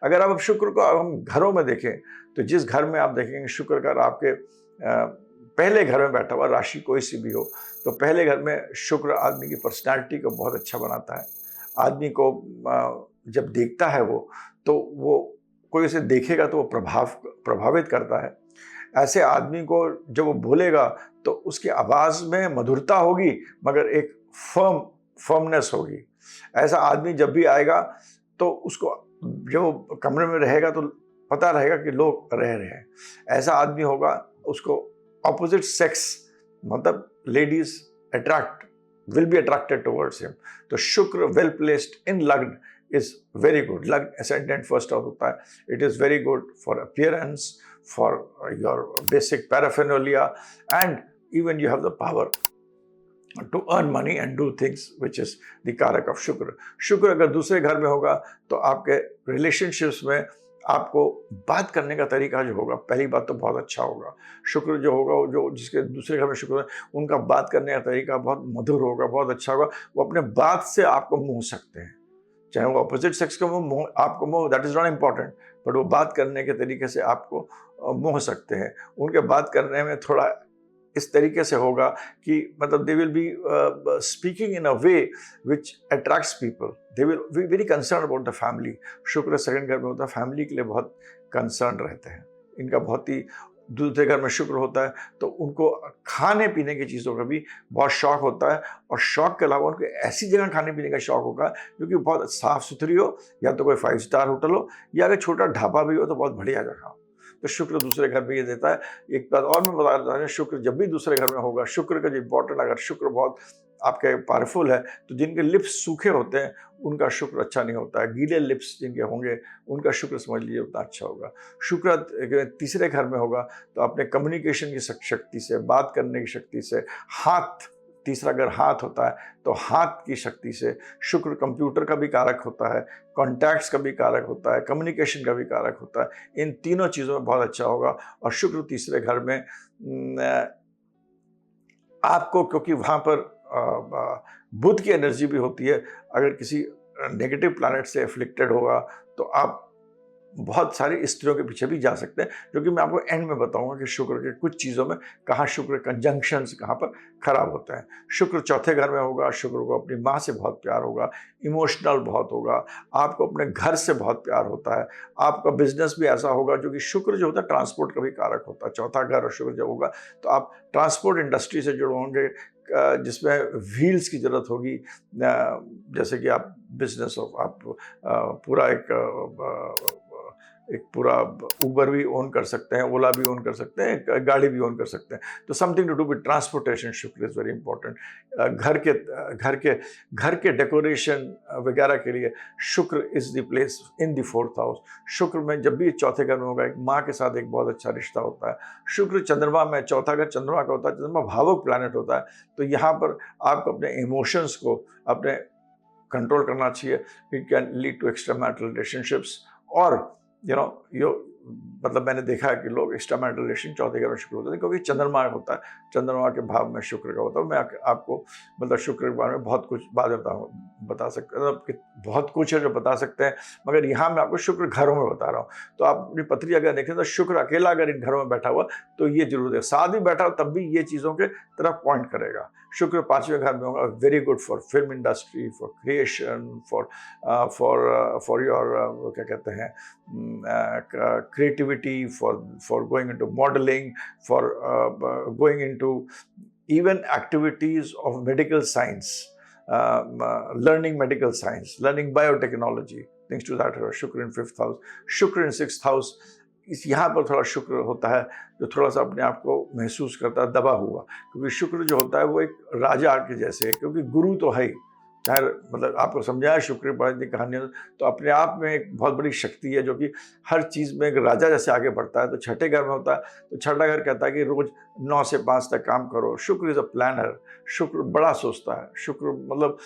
अगर आप शुक्र को हम घरों में देखें, तो जिस घर में आप देखेंगे शुक्र अगर आपके पहले घर में बैठा हुआ, राशि कोई सी भी हो, तो पहले घर में शुक्र आदमी की पर्सनैलिटी को बहुत अच्छा बनाता है। आदमी को जब देखता है तो वो कोई उसे देखेगा तो वो प्रभावित करता है। ऐसे आदमी को जब वो बोलेगा तो उसकी आवाज़ में मधुरता होगी, मगर एक फर्मनेस होगी। ऐसा आदमी जब भी आएगा तो उसको, जब वो कमरे में रहेगा तो पता रहेगा कि लोग रह रहे हैं। ऐसा आदमी होगा, उसको ऑपोजिट सेक्स मतलब ladies will be attracted towards him. तो Shukra well placed in lagna is very good. Lagna ascendant first house होता है। It is very good for appearance, for your basic paraphernalia, and even you have the power to earn money and do things, which is the कारक of शुक्र। शुक्र अगर दूसरे घर में होगा तो आपके रिलेशनशिप्स में आपको बात करने का तरीका जो होगा, पहली बात तो बहुत अच्छा होगा। शुक्र जो होगा, जो जिसके दूसरे घर में शुक्र है, उनका बात करने का तरीका बहुत मधुर होगा, बहुत अच्छा होगा। वो अपने बात से आपको मोह सकते हैं, चाहे वो अपोजिट सेक्स का आपको मोह, that is not important, but वो बात करने के तरीके से आपको मोह सकते हैं। उनके बात करने में थोड़ा इस तरीके से होगा कि मतलब they will be speaking in a way which attracts people. They will be very concern about the family. शुक्र सेकंड घर में होता है, फैमिली के लिए बहुत कंसर्न रहते हैं। इनका बहुत ही, दूसरे घर में शुक्र होता है तो उनको खाने पीने की चीज़ों का भी बहुत शौक होता है, और शौक के अलावा उनको ऐसी जगह खाने पीने का शौक होगा जो कि बहुत साफ़ सुथरी हो, या तो कोई 5 स्टार होटल हो, या अगर छोटा ढाबा भी हो तो बहुत बढ़िया जगह हो। तो शुक्र दूसरे घर में ये देता है। एक बात और मैं बता देता हूँ, शुक्र जब भी दूसरे घर में होगा, शुक्र का जो इम्पोर्टेंट, अगर शुक्र बहुत आपके पावरफुल है तो जिनके लिप्स सूखे होते हैं उनका शुक्र अच्छा नहीं होता है। गीले लिप्स जिनके होंगे उनका शुक्र समझ लीजिए उतना अच्छा होगा। शुक्र तीसरे घर में होगा तो अपने कम्युनिकेशन की शक्ति से, बात करने की शक्ति से, हाथ, तीसरा अगर हाथ होता है तो हाथ की शक्ति से, शुक्र कंप्यूटर का भी कारक होता है, कॉन्टैक्ट्स का भी कारक होता है, कम्युनिकेशन का भी कारक होता है। इन तीनों चीज़ों में बहुत अच्छा होगा। और शुक्र तीसरे घर में आपको, क्योंकि वहाँ पर बुध की एनर्जी भी होती है, अगर किसी नेगेटिव प्लैनेट से एफ्लिक्टेड होगा तो आप बहुत सारी स्त्रियों के पीछे भी जा सकते हैं, जो कि मैं आपको एंड में बताऊंगा कि शुक्र के कुछ चीज़ों में कहाँ शुक्र कंजंक्शंस कहाँ पर खराब होते हैं। शुक्र चौथे घर में होगा, शुक्र को अपनी माँ से बहुत प्यार होगा, इमोशनल बहुत होगा, आपको अपने घर से बहुत प्यार होता है। आपका बिजनेस भी ऐसा होगा, जो कि शुक्र जो होता है ट्रांसपोर्ट का भी कारक होता है। चौथा घर और शुक्र जब होगा तो आप ट्रांसपोर्ट इंडस्ट्री से जुड़े होंगे, जिसमें व्हील्स की ज़रूरत होगी। जैसे कि आप बिजनेस ऑफ आप पूरा एक पूरा उबर भी ओन कर सकते हैं, ओला भी ओन कर सकते हैं, गाड़ी भी ओन कर सकते हैं। तो something to do with transportation, शुक्र इज़ वेरी इंपॉर्टेंट। घर के डेकोरेशन वगैरह के लिए शुक्र is the place in the 4th house. शुक्र में जब भी चौथे घर में होगा, एक माँ के साथ एक बहुत अच्छा रिश्ता होता है। शुक्र चंद्रमा में, चौथा घर चंद्रमा का होता है, चंद्रमा भावुक प्लैनेट होता है, तो यहाँ पर आपको अपने इमोशंस को अपने कंट्रोल करना चाहिए। It can lead to extra marital relationships, और मतलब मैंने देखा है कि लोग एक्स्ट्रा मैरिटल रिलेशन चौथे घर में शुक्र होता है, क्योंकि चंद्रमा होता है, चंद्रमा के भाव में शुक्र का होता है। मैं आपको मतलब शुक्र के बारे में बहुत कुछ बाद में बता सकते, मतलब बहुत कुछ है जो बता सकते हैं, मगर यहाँ मैं आपको शुक्र घरों में बता रहा हूँ। तो आप अपनी पत्री अगर देखें तो शुक्र अकेला अगर इन घरों में बैठा हुआ तो ये जरूर है, साथ भी बैठा हो तब भी ये चीज़ों के तरफ पॉइंट करेगा। शुक्र 5वें घर में होगा, very good for film industry, for creation, for your क्या कहते हैं, creativity, for going into modeling, for going into even activities of medical science, learning medical science, learning biotechnology, things to that. Shukra in 5th house, Shukra in 6th house. इस यहाँ पर थोड़ा शुक्र होता है जो थोड़ा सा अपने आप को महसूस करता है दबा हुआ, क्योंकि शुक्र जो होता है वो एक राजा के जैसे है, क्योंकि गुरु तो है ही। चाहे मतलब आपको समझाया शुक्र की कहानी, तो अपने आप में एक बहुत बड़ी शक्ति है जो कि हर चीज़ में एक राजा जैसे आगे बढ़ता है। तो छठे घर में होता है तो छठा घर कहता है कि रोज़ 9 से 5 तक काम करो। शुक्र इज़ अ प्लानर, शुक्र बड़ा सोचता है। शुक्र मतलब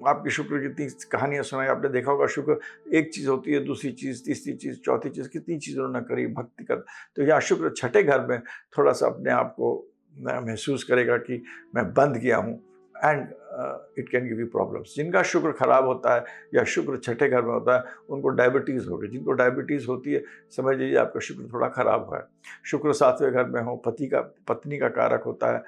आपकी शुक्र कितनी कहानियाँ सुनाई आपने, देखा होगा शुक्र एक चीज़ होती है, दूसरी चीज़, तीसरी चीज़, चौथी चीज़, कितनी चीज़ उन्होंने करी भक्ति कर। तो यहाँ शुक्र छठे घर में थोड़ा सा अपने आप को महसूस करेगा कि मैं बंध गया हूँ, and it can give you problems. जिनका शुक्र खराब होता है या शुक्र छठे घर में होता है उनको डायबिटीज़ होगी। जिनको डायबिटीज़ होती है समझ लीजिए आपका शुक्र थोड़ा खराब हुआ है। शुक्र सातवें घर में हो, पत्नी का कारक होता है।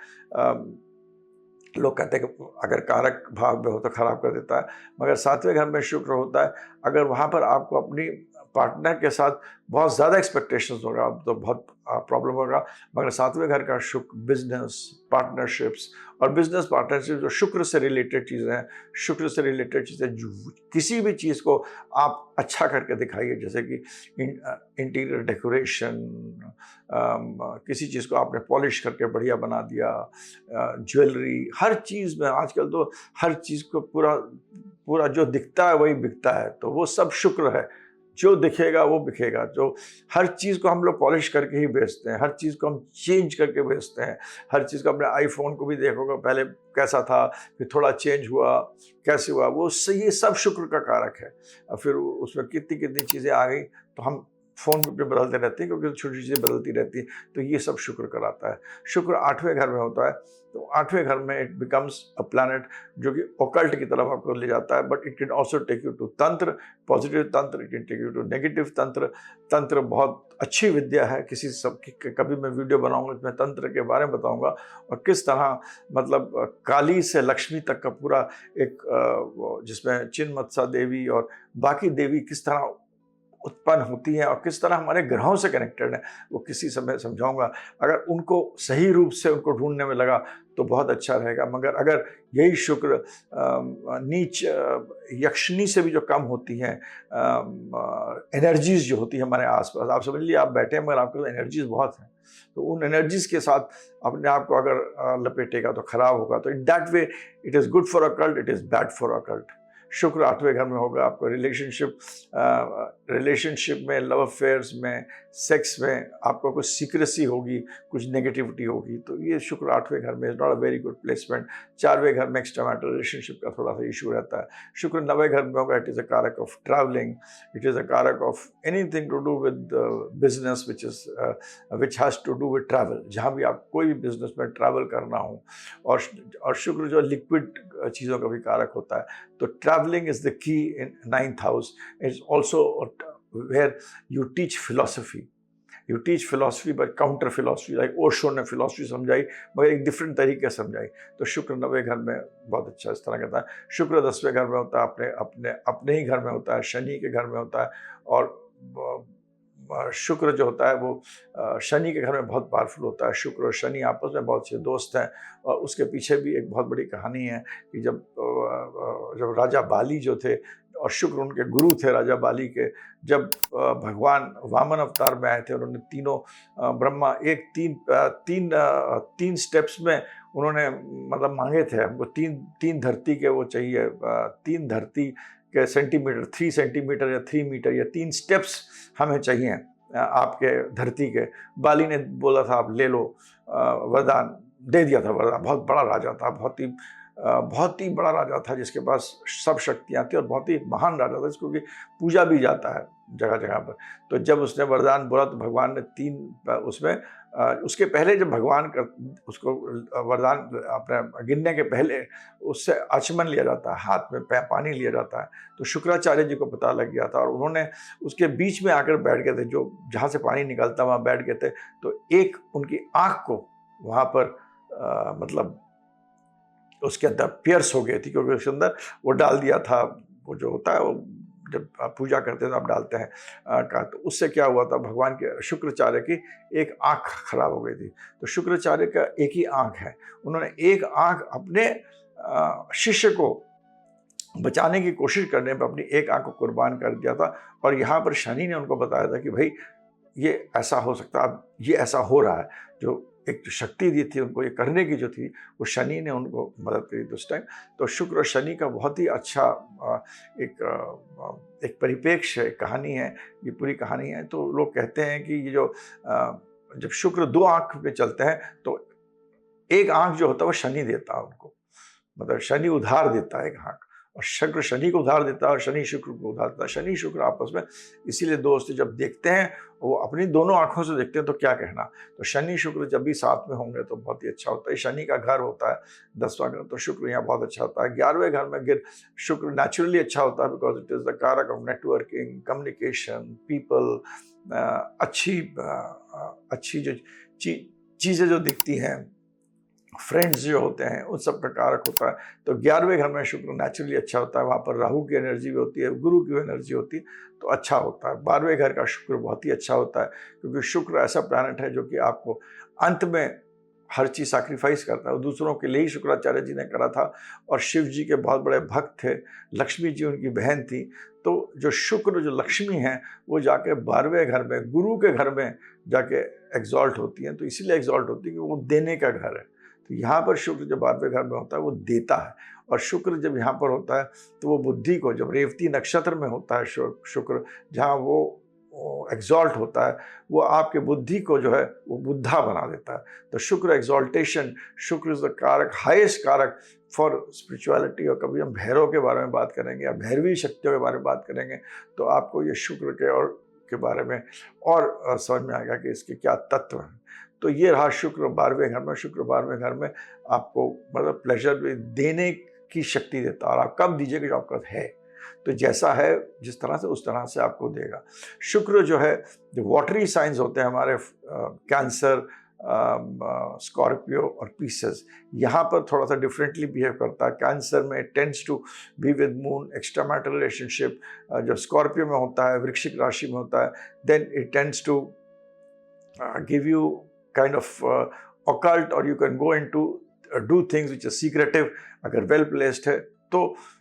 लोग कहते हैं कि अगर कारक भाव में हो तो खराब कर देता है, मगर सातवें घर में शुक्र होता है, अगर वहाँ पर आपको अपनी पार्टनर के साथ बहुत ज़्यादा एक्सपेक्टेशंस होगा तो बहुत प्रॉब्लम होगा। मगर सातवें घर का शुक्र बिजनेस पार्टनरशिप्स और बिजनेस पार्टनरशिप जो शुक्र से रिलेटेड चीज़ें हैं, शुक्र से रिलेटेड चीज़ें किसी भी चीज़ को आप अच्छा करके दिखाइए, जैसे कि इंटीरियर डेकोरेशन, किसी चीज़ को आपने पॉलिश करके बढ़िया बना दिया, ज्वेलरी, हर चीज़ में आजकल तो हर चीज़ को पूरा पूरा जो दिखता है वही बिकता है, तो वो सब शुक्र है। जो दिखेगा वो बिकेगा। जो हर चीज़ को हम लोग पॉलिश करके ही बेचते हैं, हर चीज़ को हम चेंज करके बेचते हैं। हर चीज़ को, अपने आईफोन को भी देखोगे पहले कैसा था, फिर थोड़ा चेंज हुआ, कैसे हुआ, वो ये सब शुक्र का कारक है। फिर उसमें कितनी कितनी चीज़ें आ गई तो हम फ़ोन पे बदलते रहते हैं क्योंकि छोटी चीज़ें बदलती रहती हैं, तो ये सब शुक्र कराता है। शुक्र आठवें घर में होता है, तो आठवें घर में इट बिकम्स अ प्लैनेट जो कि ऑकल्ट की तरफ आपको ले जाता है, but it can also take you to tantra, positive tantra, it can take you to negative tantra. तंत्र बहुत अच्छी विद्या है, किसी सब कभी मैं वीडियो बनाऊंगा इसमें तंत्र के बारे में बताऊंगा, और किस तरह मतलब काली से लक्ष्मी तक का पूरा एक जिसमें चिन्मत्सा देवी और बाकी देवी किस तरह उत्पन्न होती हैं और किस तरह हमारे ग्रहों से कनेक्टेड है, वो किसी समय समझाऊंगा। अगर उनको सही रूप से उनको ढूंढने में लगा तो बहुत अच्छा रहेगा। मगर अगर यही शुक्र नीच यक्षिणी से भी जो कम होती हैं, एनर्जीज जो होती है हमारे आसपास, आप समझ लीजिए आप बैठे हैं मगर आपके पास एनर्जीज बहुत हैं, तो उन एनर्जीज के साथ अपने आप को अगर लपेटेगा तो खराब होगा। तो in that way it is good for occult, it is bad for occult. शुक्र आठवें घर में होगा, आपको रिलेशनशिप में, लव अफेयर्स में, सेक्स में आपको कुछ सीक्रेसी होगी, कुछ नेगेटिविटी होगी, तो ये शुक्र आठवें घर में is not a very good placement. चारवें घर में एक्स्ट्रा मैरिटल रिलेशनशिप का थोड़ा सा इशू रहता है। शुक्र नवें घर में होगा, it is a karaka of travelling, it is a karaka of anything to do with business which has to do with travel, जहाँ भी आप कोई भी बिजनेस में ट्रैवल करना हो। और शुक्र जो लिक्विड चीज़ों का भी कारक होता है, तो traveling is the key in ninth house. It's also where you teach philosophy. You teach philosophy but counter philosophy, like Osho ने philosophy समझाई मगर एक डिफरेंट तरीके से समझाई। तो शुक्र नवें घर में बहुत अच्छा इस तरह कहता है। शुक्र 10वें घर में होता है, अपने ही घर में होता है, शनि के घर में होता है। और शुक्र जो होता है वो शनि के घर में बहुत पावरफुल होता है। शुक्र और शनि आपस में बहुत से दोस्त हैं, और उसके पीछे भी एक बहुत बड़ी कहानी है कि जब राजा बाली जो थे और शुक्र उनके गुरु थे राजा बाली के, जब भगवान वामन अवतार में आए थे, उन्होंने तीनों ब्रह्मा एक तीन स्टेप्स में उन्होंने मतलब मांगे थे, हमको तीन धरती के वो चाहिए, तीन धरती के सेंटीमीटर, 3 सेंटीमीटर या 3 मीटर या 3 स्टेप्स हमें चाहिए आपके धरती के। बाली ने बोला था आप ले लो, वरदान दे दिया था। वरदान, बहुत बड़ा राजा था, बहुत ही बड़ा राजा था जिसके पास सब शक्तियाँ थी, और बहुत ही महान राजा था जिसको कि पूजा भी जाता है जगह जगह पर। तो जब उसने वरदान बोला तो भगवान ने उसमें उसके पहले जब भगवान उसको वरदान अपने गिनने के पहले उससे आचमन लिया जाता है, हाथ में पानी लिया जाता है। तो शुक्राचार्य जी को पता लग गया था और उन्होंने उसके बीच में आकर बैठ गए थे, जो जहाँ से पानी निकलता वहाँ बैठ गए थे। तो एक उनकी आँख को वहाँ पर मतलब उसके अंदर पियर्स हो गई थी, क्योंकि उसके अंदर वो डाल दिया था, वो जो होता है वो जब आप पूजा करते हैं तो आप डालते हैं का। तो उससे क्या हुआ था, भगवान के शुक्राचार्य की एक आँख खराब हो गई थी। तो शुक्राचार्य का एक ही आँख है, उन्होंने एक आँख अपने शिष्य को बचाने की कोशिश करने पर अपनी एक आँख को कुर्बान कर दिया था। और यहाँ पर शनि ने उनको बताया था कि भाई ये ऐसा हो सकता है, अब ये ऐसा हो रहा है। जो एक शक्ति दी थी उनको ये करने की जो थी, वो शनि ने उनको मदद करी थी उस टाइम। तो शुक्र और शनि का बहुत ही अच्छा एक परिप्रेक्ष्य एक कहानी है, ये पूरी कहानी है। तो लोग कहते हैं कि ये जो जब शुक्र 2 आँख में चलते हैं तो एक आँख जो होता है वो शनि देता है उनको, मतलब शनि उधार देता है एक आँख, और शुक्र शनि को उधार देता है और शनि शुक्र को उधार देता है। शनि शुक्र आपस में इसीलिए दोस्त जब देखते हैं, वो अपनी दोनों आंखों से देखते हैं तो क्या कहना। तो शनि शुक्र जब भी साथ में होंगे तो बहुत ही अच्छा होता है। शनि का घर होता है 10वां घर, तो शुक्र यहाँ बहुत अच्छा होता है। 11वें घर में गिर शुक्र नेचुरली अच्छा होता है, बिकॉज इट इज़ द कारक ऑफ नेटवर्किंग, कम्युनिकेशन, पीपल, अच्छी जो चीज़ें जो दिखती हैं, फ्रेंड्स जो होते हैं, उन सब का कारक होता है। तो 11वें घर में शुक्र नेचुरली अच्छा होता है, वहाँ पर राहु की एनर्जी भी होती है, गुरु की एनर्जी होती है, तो अच्छा होता है। 12वें घर का शुक्र बहुत ही अच्छा होता है, क्योंकि शुक्र ऐसा प्लैनेट है जो कि आपको अंत में हर चीज़ सैक्रिफाइस करता है। और दूसरों के लिए ही शुक्राचार्य जी ने करा था, और शिव जी के बहुत बड़े भक्त थे, लक्ष्मी जी उनकी बहन थी। तो जो शुक्र, जो लक्ष्मी हैं, वो जाके 12वें घर में, गुरु के घर में जाके एग्जॉल्ट होती हैं। तो इसीलिए एग्जॉल्ट होती है कि वो देने का घर है। तो यहाँ पर शुक्र जब 12वें घर में होता है वो देता है, और शुक्र जब यहाँ पर होता है तो वो बुद्धि को, जब रेवती नक्षत्र में होता है शुक्र, जहाँ वो एग्जॉल्ट होता है, वो आपके बुद्धि को जो है वो बुद्धा बना देता है। तो शुक्र एग्जॉल्टेशन, शुक्र इज द कारक, हाईएस्ट कारक फॉर स्पिरिचुअलिटी। और कभी हम भैरव के बारे में बात करेंगे या भैरवी शक्तियों के बारे में बात करेंगे तो आपको ये शुक्र के बारे में और समझ में आएगा कि इसके क्या तत्व हैं। तो ये रहा शुक्र 12वें घर में। शुक्र 12वें घर में आपको मतलब प्लेजर देने की शक्ति देता है, और आप कब दीजिएगा जो आपका है, तो जैसा है जिस तरह से उस तरह से आपको देगा। शुक्र जो है, जो वाटरी साइंस होते हैं हमारे, कैंसर, स्कॉर्पियो और पीसेस, यहाँ पर थोड़ा सा डिफरेंटली बिहेव करता है। कैंसर में tends to be with Moon, extra marital relationship. जब स्कॉर्पियो में होता है, वृश्चिक राशि में होता है, then it tends to give you kind of occult, or you can go into do things which are secretive। अगर वेल प्लेस्ड है तो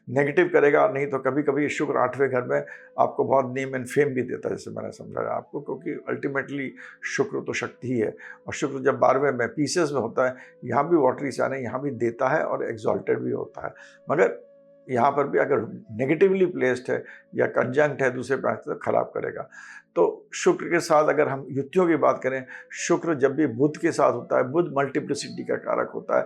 नेगेटिव करेगा, नहीं तो कभी कभी शुक्र 8वें घर में आपको बहुत नेम एंड फेम भी देता है, जैसे मैंने समझाया आपको, क्योंकि अल्टीमेटली शुक्र तो शक्ति ही है। और शुक्र जब 12वें में पीसेस में होता है, यहाँ भी वाटरी साइन है, यहाँ भी देता है और एग्जॉल्टेड भी होता है। मगर यहाँ पर भी अगर नेगेटिवली प्लेस्ड है या कंजंक्ट है दूसरे प्लैनेट तो खराब करेगा। तो शुक्र के साथ अगर हम युतियों की बात करें, शुक्र जब भी बुध के साथ होता है, बुध मल्टीप्लिसिटी का कारक होता है।